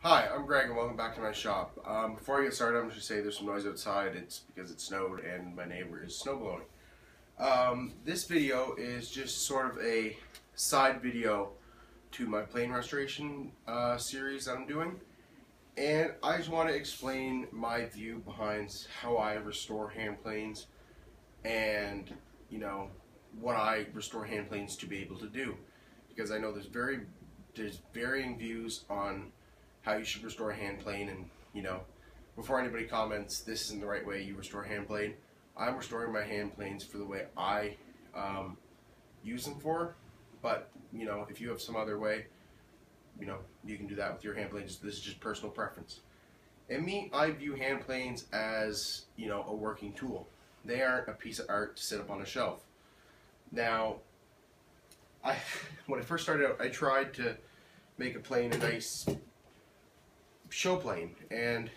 Hi, I'm Greg and welcome back to my shop. Before I get started, I'm just going to say there's some noise outside. It's because it snowed and my neighbor is snow blowing. This video is just sort of a side video to my plane restoration series that I'm doing. And I just want to explain my view behind how I restore hand planes and, you know, what I restore hand planes to be able to do. Because I know there's varying views on how you should restore a hand plane, and before anybody comments this isn't the right way you restore a hand plane, I'm restoring my hand planes for the way I use them for. But if you have some other way, you can do that with your hand planes. This is just personal preference. And me, I view hand planes as a working tool. They aren't a piece of art to sit up on a shelf. Now, when I first started out, I tried to make a plane a nice show plane, and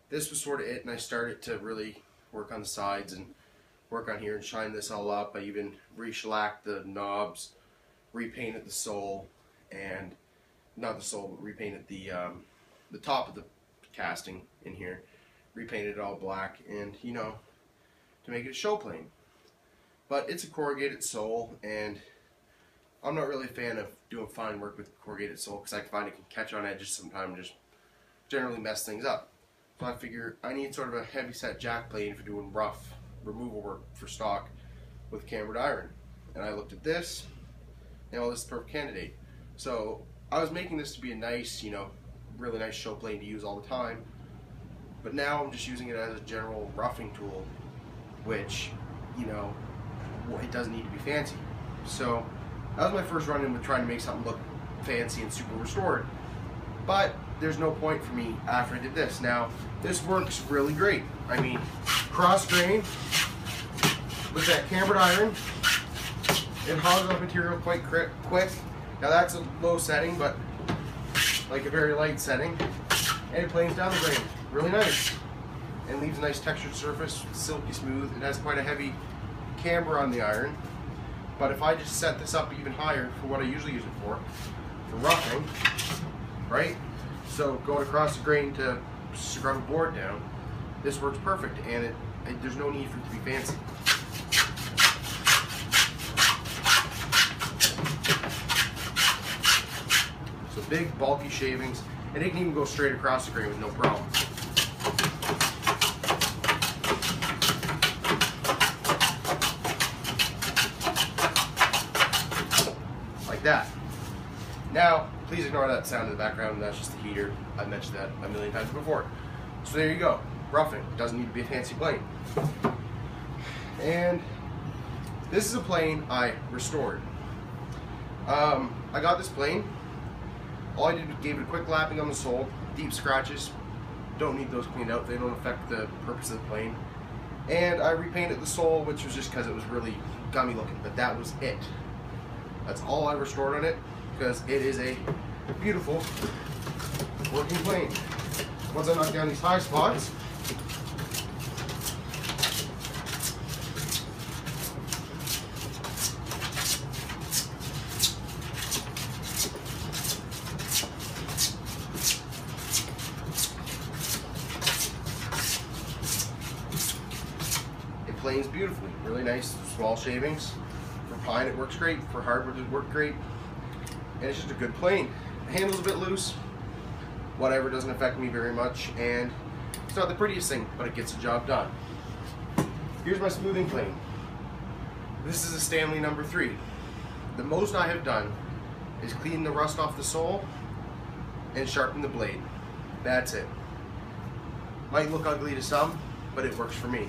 this was sort of it, and I started to really work on the sides and work on here and shine this all up. I even re-shellacked the knobs, repainted the sole, and not the sole, but repainted the top of the casting in here, repainted it all black, and to make it a show plane. But it's a corrugated sole, and I'm not really a fan of doing fine work with corrugated sole because I find it can catch on edges sometimes, just generally mess things up. So I figure I need sort of a heavy set jack plane for doing rough removal work for stock with cambered iron. And I looked at this, and well, this is the perfect candidate. So I was making this to be a nice, really nice show plane to use all the time. But now I'm just using it as a general roughing tool, which, it doesn't need to be fancy. So that was my first run-in with trying to make something look fancy and super restored. But there's no point for me after I did this. Now, this works really great. I mean, cross grain with that cambered iron, it hogs up material quite quick. Now that's a low setting, but like a very light setting, and it planes down the grain really nice and leaves a nice textured surface, silky smooth. It has quite a heavy camber on the iron, but if I just set this up even higher for what I usually use it for roughing, right? So going across the grain to scrub a board down, this works perfect, and there's no need for it to be fancy. So big, bulky shavings, and it can even go straight across the grain with no problem. Like that. Now, please ignore that sound in the background. That's just the heater. I've mentioned that a million times before. So there you go. Roughing. Doesn't need to be a fancy plane. And this is a plane I restored. I got this plane. All I did was gave it a quick lapping on the sole. Deep scratches. Don't need those cleaned out. They don't affect the purpose of the plane. And I repainted the sole, which was just because it was really gummy looking. But that was it. That's all I restored on it, because it is a beautiful working plane. Once I knock down these high spots, it planes beautifully. Really nice small shavings. For pine it works great, for hardwood it worked great. And it's just a good plane. The handle's a bit loose, whatever, doesn't affect me very much, and it's not the prettiest thing, but it gets the job done. Here's my smoothing plane. This is a Stanley number 3. The most I have done is clean the rust off the sole and sharpen the blade. That's it. Might look ugly to some, but it works for me.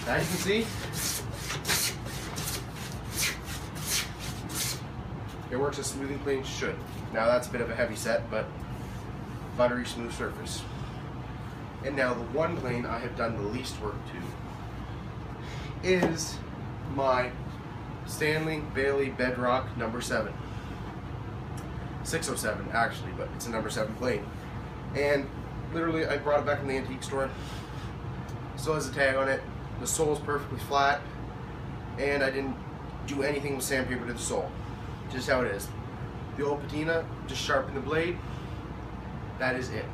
As you can see, it works as smoothing planes should. Now that's a bit of a heavy set, but buttery smooth surface. And now the one plane I have done the least work to is my Stanley Bailey Bedrock number 7. 607 actually, but it's a number 7 plane. And literally I brought it back from the antique store. Still has a tag on it. The sole is perfectly flat, and I didn't do anything with sandpaper to the sole. Just how it is. The old patina, just sharpen the blade, that is it.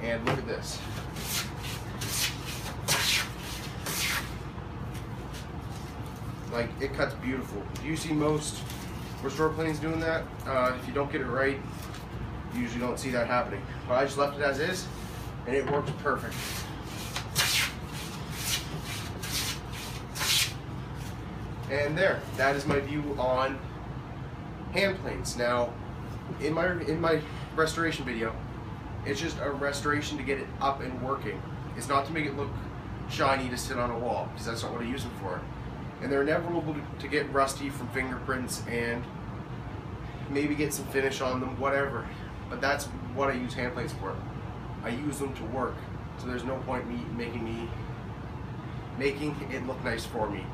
And look at this. Like, it cuts beautiful. Do you see most restore planes doing that? If you don't get it right, you usually don't see that happening. But I just left it as is, and it works perfect. And there, that is my view on hand planes. Now, in my restoration video, it's just a restoration to get it up and working. It's not to make it look shiny to sit on a wall, because that's not what I use them for. And they're inevitable to get rusty from fingerprints and maybe get some finish on them, whatever. But that's what I use hand planes for. I use them to work. So there's no point me making it look nice for me,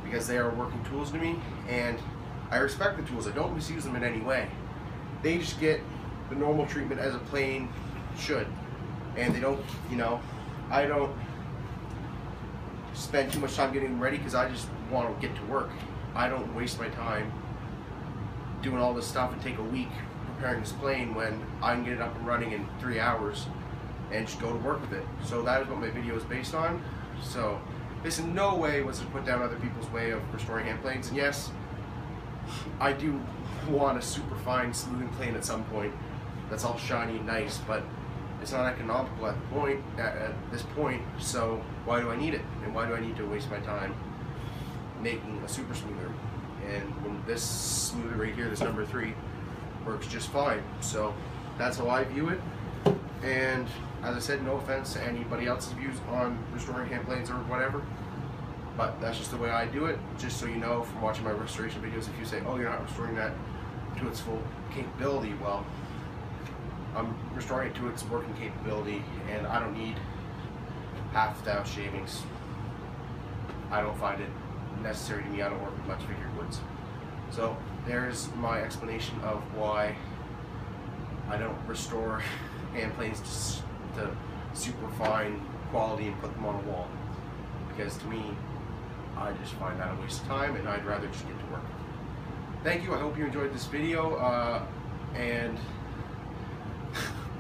because they are working tools to me, and I respect the tools. I don't misuse them in any way. They just get the normal treatment as a plane should. And they don't, you know, I don't spend too much time getting them ready because I just want to get to work. I don't waste my time doing all this stuff and take a week preparing this plane when I can get it up and running in 3 hours and just go to work with it. So that is what my video is based on. So this in no way was to put down other people's way of restoring hand planes. And yes, I do want a super fine smoothing plane at some point that's all shiny and nice, but it's not economical at this point, so why do I need it? And why do I need to waste my time making a super smoother? And when this smoother right here, this number 3, works just fine. So that's how I view it. And as I said, no offense to anybody else's views on restoring hand planes or whatever, but that's just the way I do it. Just so you know from watching my restoration videos, if you say, oh, you're not restoring that to its full capability, well, I'm restoring it to its working capability, and I don't need half thou shavings. I don't find it necessary to me. I don't work with much figured woods. So there's my explanation of why I don't restore hand planes to super fine quality and put them on a wall. Because to me, I just find that a waste of time, and I'd rather just get to work. Thank you. I hope you enjoyed this video, and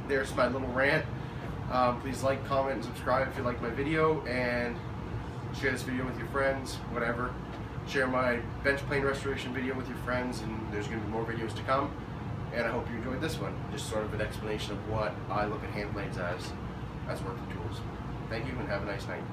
there's my little rant. Please like, comment, and subscribe if you like my video, and share this video with your friends, whatever. Share my bench plane restoration video with your friends, and there's going to be more videos to come. And I hope you enjoyed this one. Just sort of an explanation of what I look at hand planes as working tools. Thank you, and have a nice night.